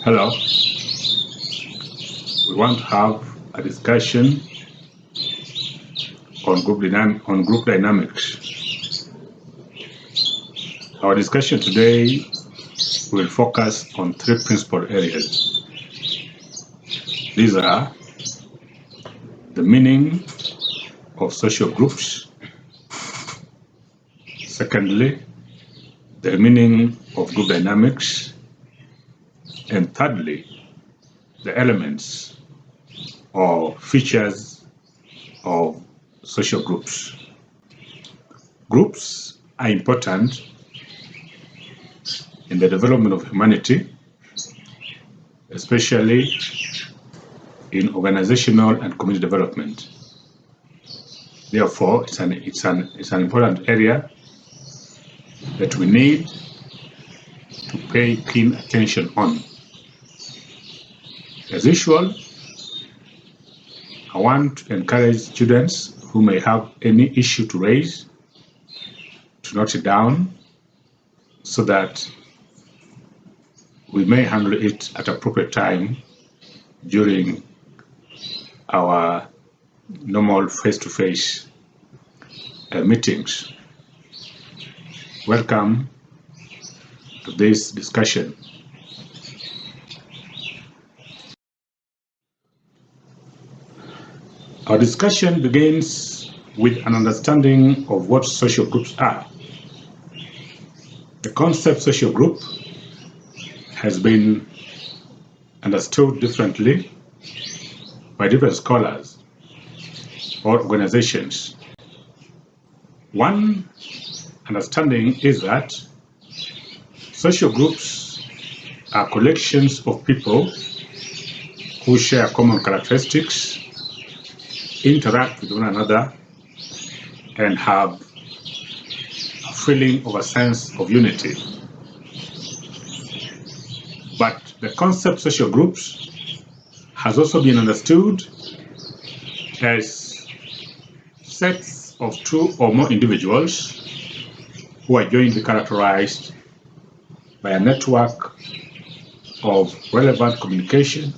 Hello, we want to have a discussion on group dynamics. Our discussion today will focus on three principal areas. These are the meaning of social groups, secondly, the meaning of group dynamics, and thirdly, the elements or features of social groups. Groups are important in the development of humanity, especially in organizational and community development. Therefore, it's an important area that we need to pay keen attention on. As usual, I want to encourage students who may have any issue to raise to note it down so that we may handle it at appropriate time during our normal face-to-face meetings. Welcome to this discussion. Our discussion begins with an understanding of what social groups are. The concept social group has been understood differently by different scholars or organizations. One understanding is that social groups are collections of people who share common characteristics, interact with one another, and have a feeling of a sense of unity. But the concept social groups has also been understood as sets of two or more individuals who are jointly characterized by a network of relevant communication,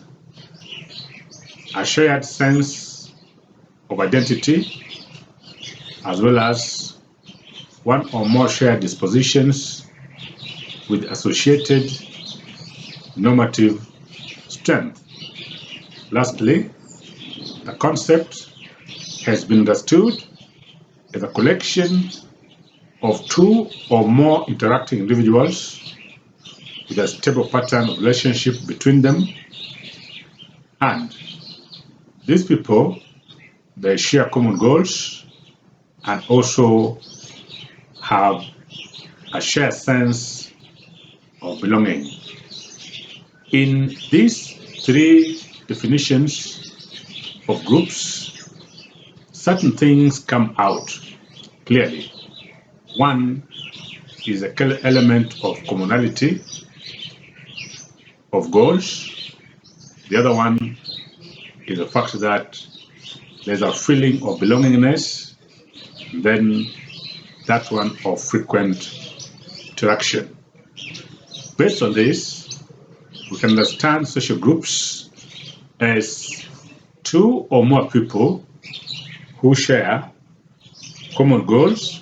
a shared sense of identity, as well as one or more shared dispositions with associated normative strength. Lastly, the concept has been understood as a collection of two or more interacting individuals with a stable pattern of relationship between them, and these people, they share common goals and also have a shared sense of belonging. In these three definitions of groups, certain things come out clearly. One is a element of commonality of goals. The other one is the fact that there's a feeling of belongingness, then that one of frequent interaction. Based on this, we can understand social groups as two or more people who share common goals,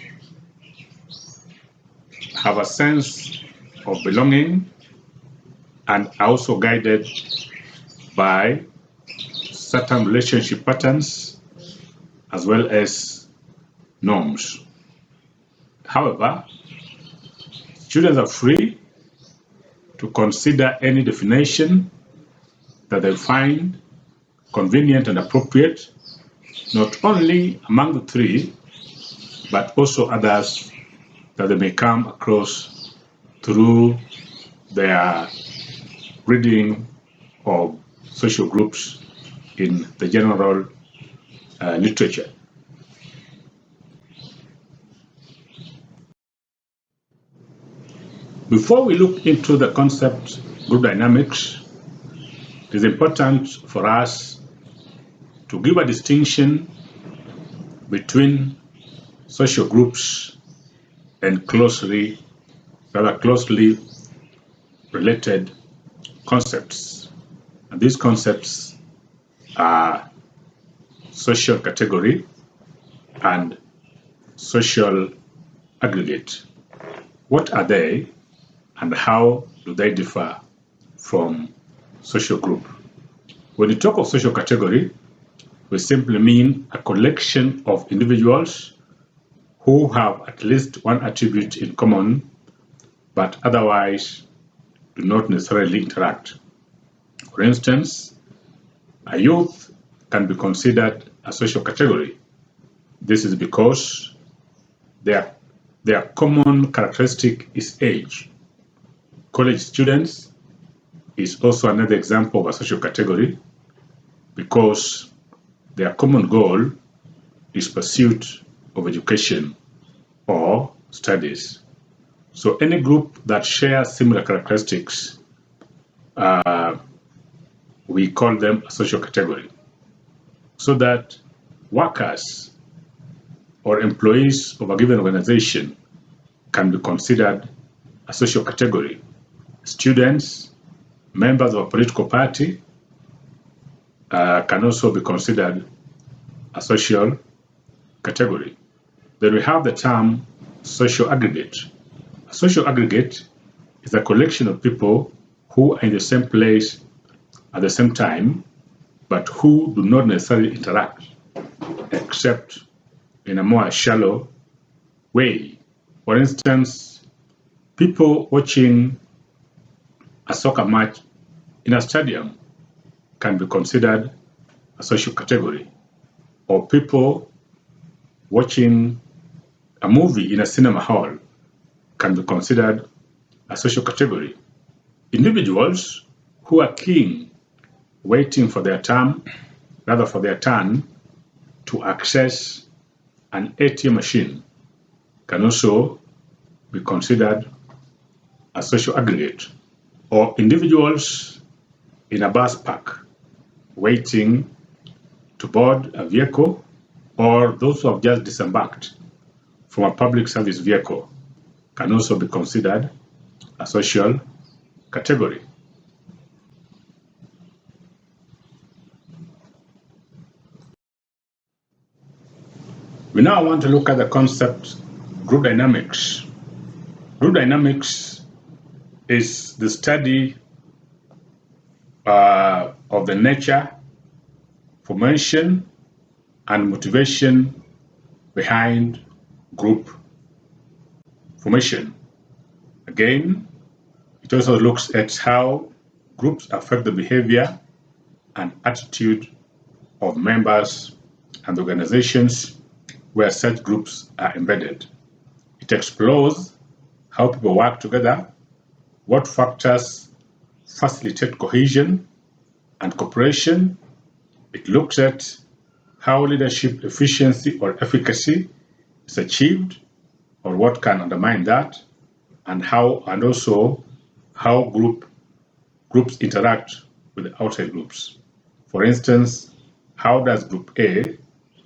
have a sense of belonging, and are also guided by certain relationship patterns as well as norms. However, students are free to consider any definition that they find convenient and appropriate, not only among the three, but also others that they may come across through their reading of social groups in the general literature. Before we look into the concept group dynamics, it is important for us to give a distinction between social groups and rather closely related concepts. And these concepts are social category and social aggregate. What are they and how do they differ from social group? When you talk of social category, we simply mean a collection of individuals who have at least one attribute in common, but otherwise do not necessarily interact. For instance, a youth can be considered a social category. This is because their common characteristic is age. College students is also another example of a social category because their common goal is pursuit of education or studies. So any group that shares similar characteristics, we call them a social category. So that workers or employees of a given organization can be considered a social category. Students, members of a political party can also be considered a social category. Then we have the term social aggregate. A social aggregate is a collection of people who are in the same place at the same time, but who do not necessarily interact, except in a more shallow way. For instance, people watching a soccer match in a stadium can be considered a social category, or people watching a movie in a cinema hall can be considered a social category. Individuals who are keen waiting for their turn to access an ATM machine can also be considered a social aggregate, or individuals in a bus park waiting to board a vehicle, or those who have just disembarked from a public service vehicle can also be considered a social category. We now want to look at the concept group dynamics. Group dynamics is the study of the nature, formation, and motivation behind group formation. Again, it also looks at how groups affect the behavior and attitude of members and organizations where such groups are embedded. It explores how people work together, what factors facilitate cohesion and cooperation. It looks at how leadership efficiency or efficacy is achieved, or what can undermine that, and also how groups interact with outside groups. For instance, how does Group A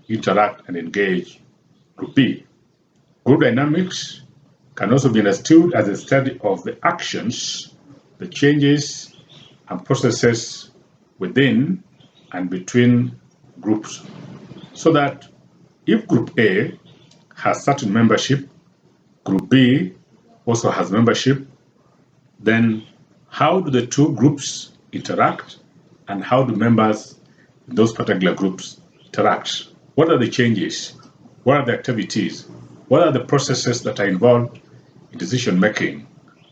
interact and engage Group B? Group dynamics can also be understood as a study of the actions, the changes, and processes within and between groups. So that if Group A has certain membership, Group B also has membership, then how do the two groups interact, and how do members in those particular groups interact? What are the changes? What are the activities? What are the processes that are involved in decision making,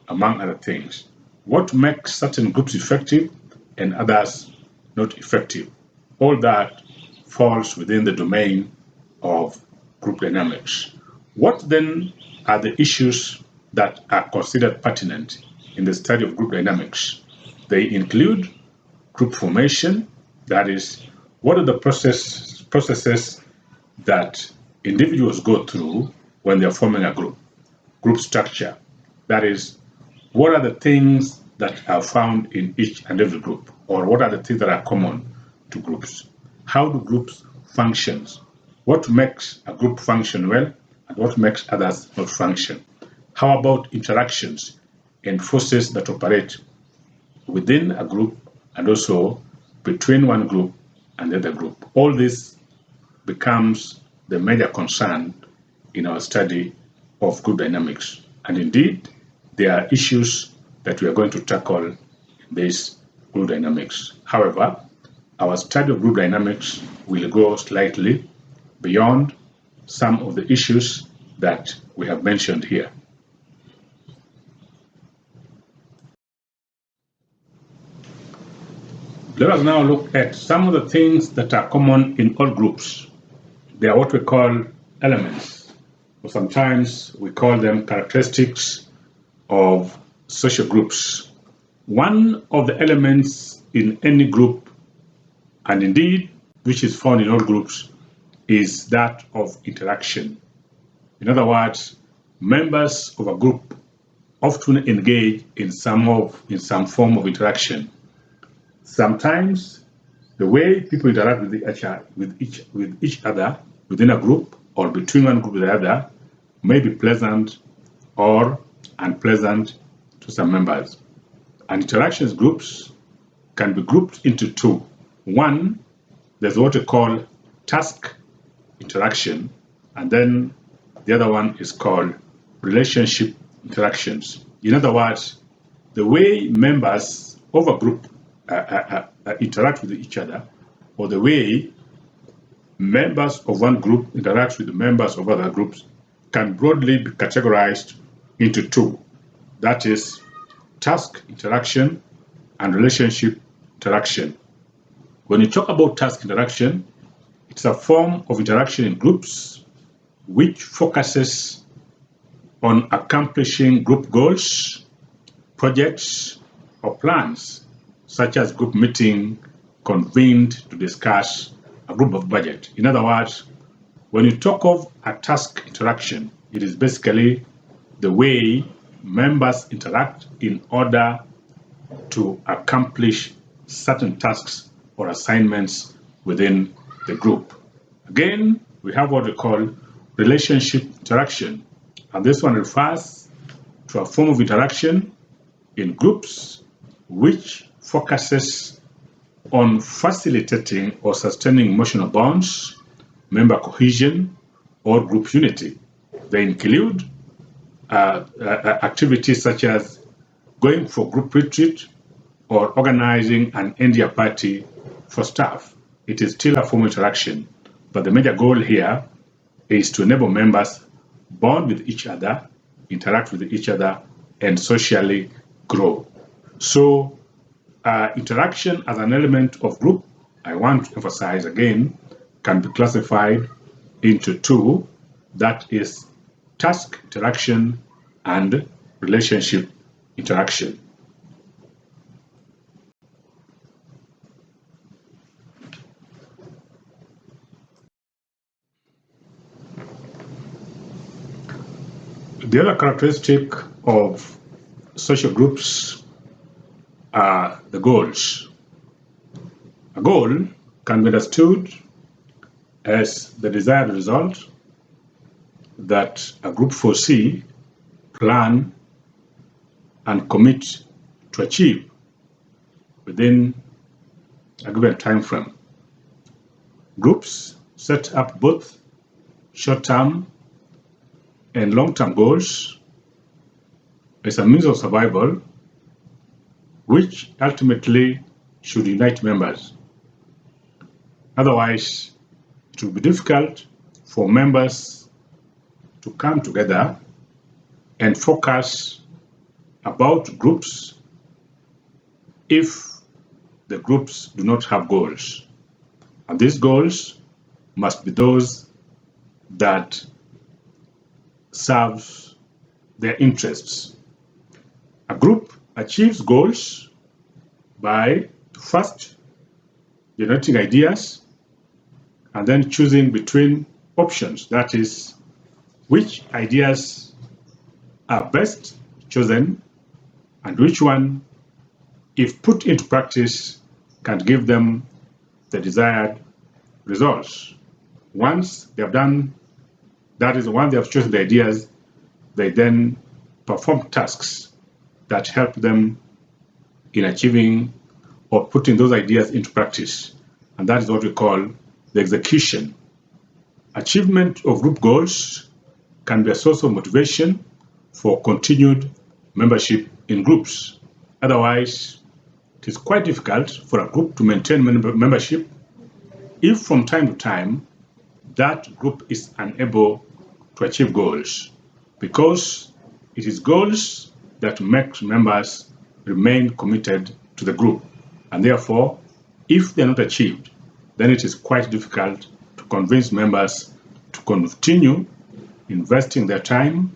among other things? What makes certain groups effective and others not effective? All that falls within the domain of group dynamics. What then are the issues that are considered pertinent in the study of group dynamics? They include group formation, that is, what are the processes that individuals go through when they're forming a group? Group structure, that is, what are the things that are found in each and every group, or what are the things that are common to groups? How do groups function? What makes a group function well, and what makes others not function? How about interactions and forces that operate within a group and also between one group and the other group. All this becomes the major concern in our study of group dynamics. And indeed, there are issues that we are going to tackle in this group dynamics. However, our study of group dynamics will go slightly beyond some of the issues that we have mentioned here. Let us now look at some of the things that are common in all groups. They are what we call elements, or sometimes we call them characteristics of social groups. One of the elements in any group, and indeed which is found in all groups, is that of interaction. In other words, members of a group often engage in some form of interaction. Sometimes the way people interact with each other within a group or between one group and the other may be pleasant or unpleasant to some members. And interactions groups can be grouped into two. One, there's what we call task interaction, and then the other one is called relationship interactions. In other words, the way members of a group interact with each other, or the way members of one group interact with the members of other groups, can broadly be categorized into two. That is, task interaction and relationship interaction. When you talk about task interaction, it's a form of interaction in groups which focuses on accomplishing group goals, projects, or plans, such as group meeting convened to discuss a group of budget. In other words, when you talk of a task interaction, it is basically the way members interact in order to accomplish certain tasks or assignments within the group. Again, we have what we call relationship interaction, and this one refers to a form of interaction in groups which focuses on facilitating or sustaining emotional bonds, member cohesion, or group unity. They include activities such as going for group retreat or organizing an India party for staff. It is still a form of interaction, but the major goal here is to enable members bond with each other, interact with each other, and socially grow. So interaction as an element of group, I want to emphasize again, can be classified into two, that is task interaction and relationship interaction. The other characteristic of social groups are the goals. A goal can be understood as the desired result that a group foresee, plan, and commit to achieve within a given time frame. Groups set up both short-term and long-term goals as a means of survival, which ultimately should unite members. Otherwise, it will be difficult for members to come together and focus about groups if the groups do not have goals. And these goals must be those that serve their interests. A group achieves goals by first generating ideas and then choosing between options, that is, which ideas are best chosen and which one, if put into practice, can give them the desired results. Once they have done that, is once they have chosen the ideas, they then perform tasks that help them in achieving or putting those ideas into practice. And that is what we call the execution. Achievement of group goals can be a source of motivation for continued membership in groups. Otherwise, it is quite difficult for a group to maintain membership if from time to time that group is unable to achieve goals, because it is goals that make members remain committed to the group. And therefore, if they're not achieved, then it is quite difficult to convince members to continue investing their time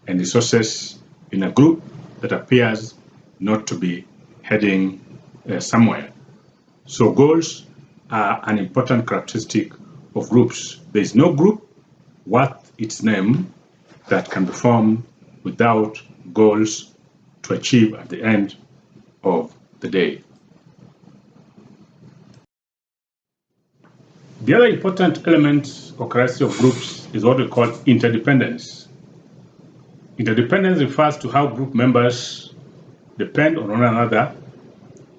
and resources in a group that appears not to be heading somewhere. So goals are an important characteristic of groups. There is no group worth its name that can be formed without goals to achieve at the end of the day. The other important element or characteristic of groups is what we call interdependence. Interdependence refers to how group members depend on one another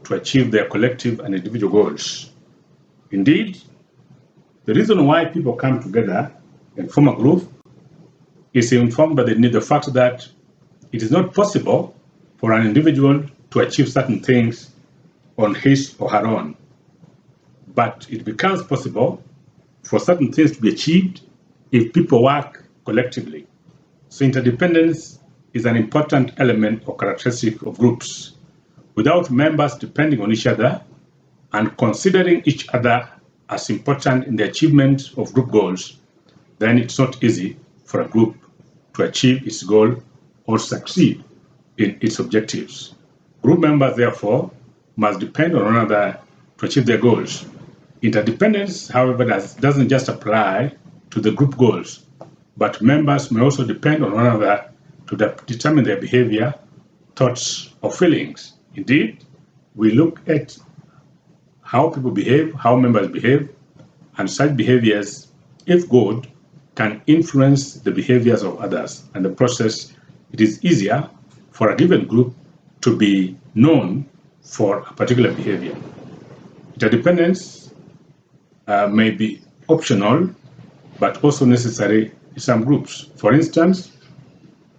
to achieve their collective and individual goals. Indeed, the reason why people come together and form a group is informed by the fact that it is not possible for an individual to achieve certain things on his or her own, but it becomes possible for certain things to be achieved if people work collectively. So interdependence is an important element or characteristic of groups. Without members depending on each other and considering each other as important in the achievement of group goals, then it's not easy for a group to achieve its goal or succeed in its objectives. Group members, therefore, must depend on one another to achieve their goals. Interdependence, however, doesn't just apply to the group goals, but members may also depend on one another to determine their behavior, thoughts, or feelings. Indeed, we look at how people behave, how members behave, and such behaviors, if good, can influence the behaviors of others. And the process, it is easier for a given group to be known for a particular behavior. Interdependence may be optional, but also necessary in some groups. For instance,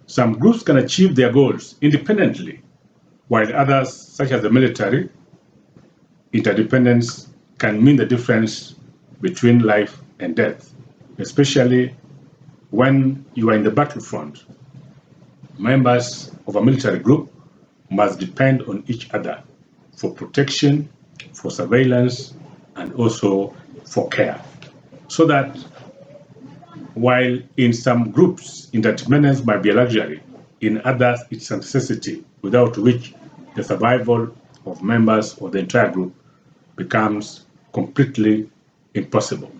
some groups can achieve their goals independently, while others, such as the military, interdependence can mean the difference between life and death, especially when you are in the battlefront. Members of a military group must depend on each other for protection, for surveillance, and also for care. So that while in some groups interdependence might be a luxury, in others it's a necessity, without which the survival of members of the entire group becomes completely impossible.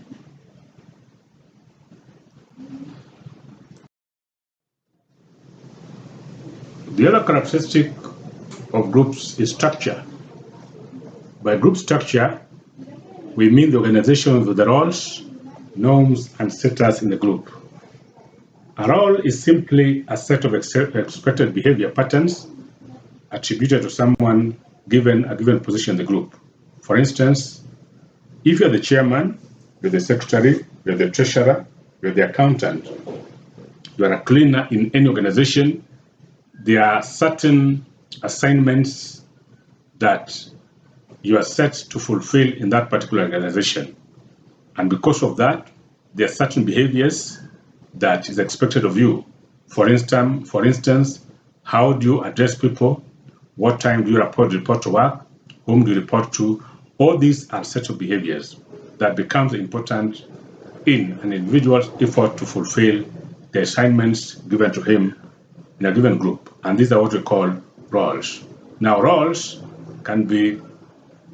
The other characteristic of groups is structure. By group structure, we mean the organization of the roles, norms, and status in the group. A role is simply a set of expected behavior patterns attributed to someone given a given position in the group. For instance, if you're the chairman, you're the secretary, you're the treasurer, you're the accountant, you're a cleaner in any organization, there are certain assignments that you are set to fulfill in that particular organization. And because of that, there are certain behaviors that is expected of you. For instance, how do you address people? What time do you report to work? Whom do you report to? All these are sets of behaviors that becomes important in an individual's effort to fulfill the assignments given to him in a given group. And these are what we call roles. Now, roles can be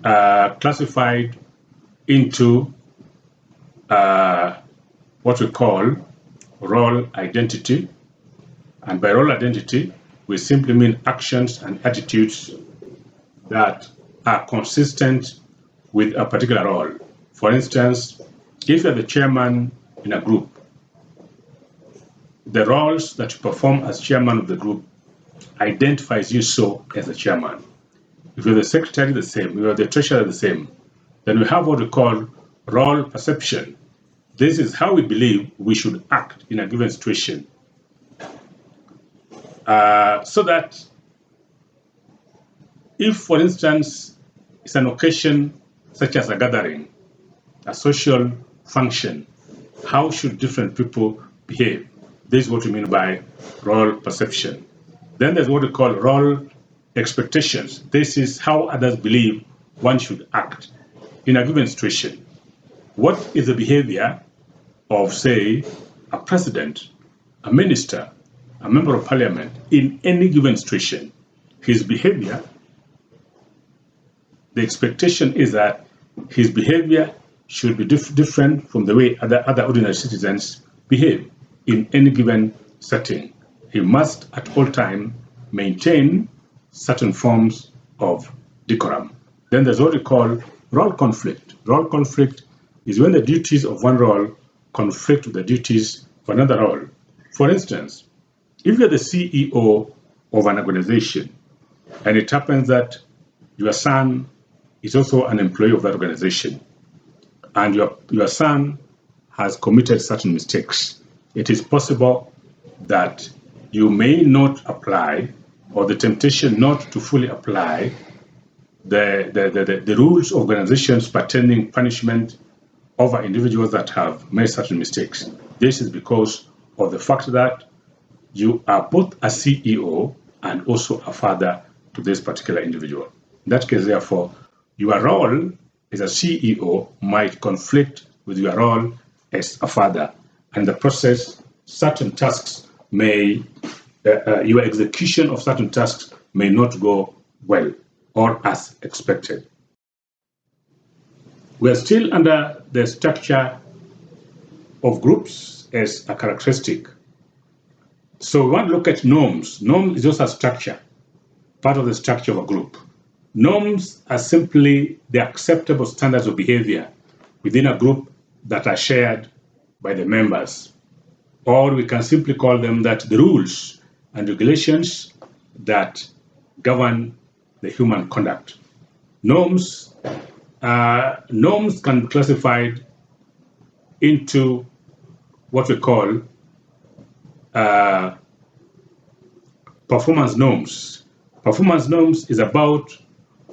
classified into what we call role identity. And by role identity, we simply mean actions and attitudes that are consistent with a particular role. For instance, if you're the chairman in a group, the roles that you perform as chairman of the group identifies you so as a chairman. If you're the secretary, the same. If you're the treasurer, the same. Then we have what we call role perception. This is how we believe we should act in a given situation. So that if, for instance, it's an occasion such as a gathering, a social function, how should different people behave? This is what we mean by role perception. Then there's what we call role expectations. This is how others believe one should act in a given situation. What is the behavior of, say, a president, a minister, a member of parliament in any given situation? His behavior, the expectation is that his behavior should be different from the way other ordinary citizens behave in any given setting. He must at all times maintain certain forms of decorum. Then there's what we call role conflict. Role conflict is when the duties of one role conflict with the duties of another role. For instance, if you're the CEO of an organization and it happens that your son is also an employee of that organization, and your son has committed certain mistakes, it is possible that you may not apply, or the temptation not to fully apply, the rules of organizations pertaining punishment over individuals that have made certain mistakes. This is because of the fact that you are both a CEO and also a father to this particular individual. In that case, therefore, your role as a CEO might conflict with your role as a father. And in the process, certain tasks may, your execution of certain tasks may not go well or as expected. We are still under the structure of groups as a characteristic. So we want to look at norms. Norm is also a structure, part of the structure of a group. Norms are simply the acceptable standards of behavior within a group that are shared by the members. Or we can simply call them that the rules and regulations that govern the human conduct. Norms can be classified into what we call performance norms. Performance norms is about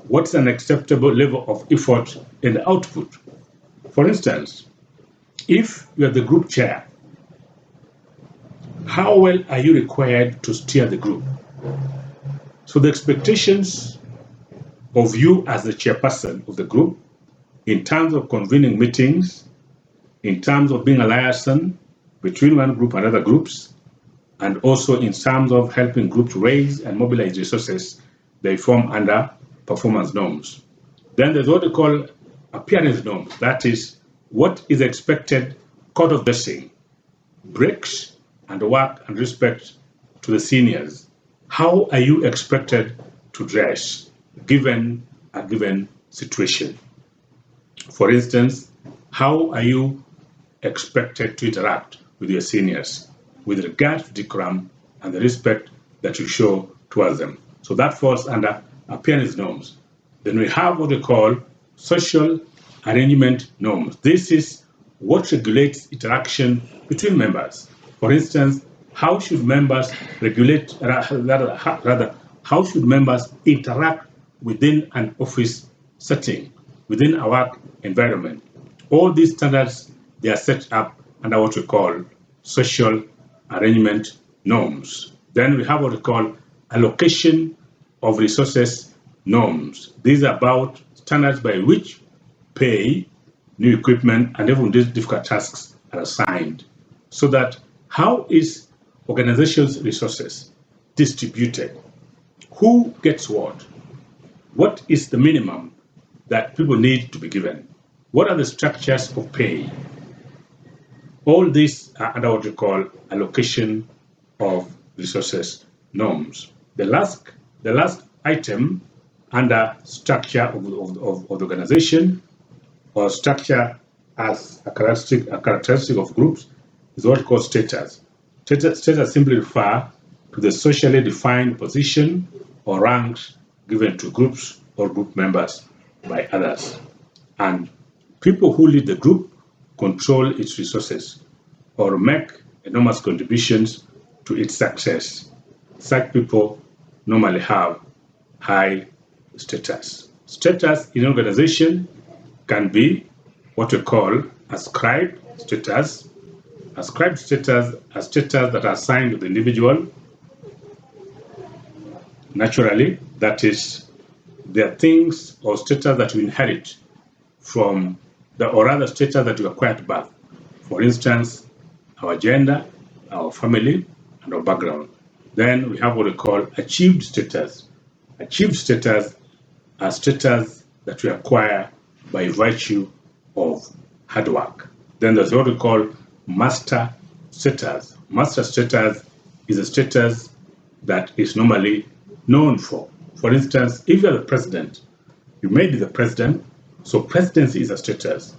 what's an acceptable level of effort and output. For instance, if you are the group chair, how well are you required to steer the group? So the expectations of you as the chairperson of the group, in terms of convening meetings, in terms of being a liaison between one group and other groups, and also in terms of helping groups raise and mobilize resources, they form under performance norms. Then there's what we call appearance norms. That is, what is expected code of dressing, breaks and work and respect to the seniors. How are you expected to dress given a given situation? For instance, how are you expected to interact with your seniors with regard to decorum and the respect that you show towards them? So that falls under appearance norms. Then we have what we call social arrangement norms. This is what regulates interaction between members. For instance, how should members how should members interact within an office setting, within a work environment? All these standards, they are set up under what we call social arrangement norms. Then we have what we call allocation of resources norms. These are about standards by which pay, new equipment, and even these difficult tasks are assigned. So that how is organization's resources distributed? Who gets what? What is the minimum that people need to be given? What are the structures of pay? All these are under what we call allocation of resources norms. The last item under structure of the organization, or structure as a characteristic of groups, is what we call status. Status simply refer to the socially defined position or ranks given to groups or group members by others. And people who lead the group control its resources or make enormous contributions to its success. Such people normally have high status. Status in an organization can be what we call ascribed status. Ascribed status are status that are assigned to the individual naturally, that is, they are things or status that you inherit from or rather status that you acquire at birth. For instance, our gender, our family, and our background. Then we have what we call achieved status. Achieved status are status that we acquire by virtue of hard work. Then there's what we call master status. Master status is a status that is normally known for. For instance, if you're the president, you may be the president, so presidency is a status.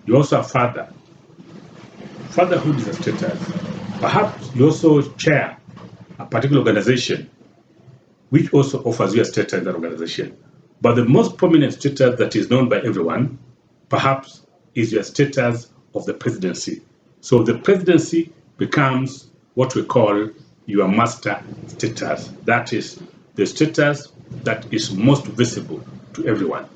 You also have father. Fatherhood is a status. Perhaps you also chair a particular organization, which also offers you a status in that organization. But the most prominent status that is known by everyone, perhaps, is your status of the presidency. So the presidency becomes what we call your master status. That is the status that is most visible to everyone.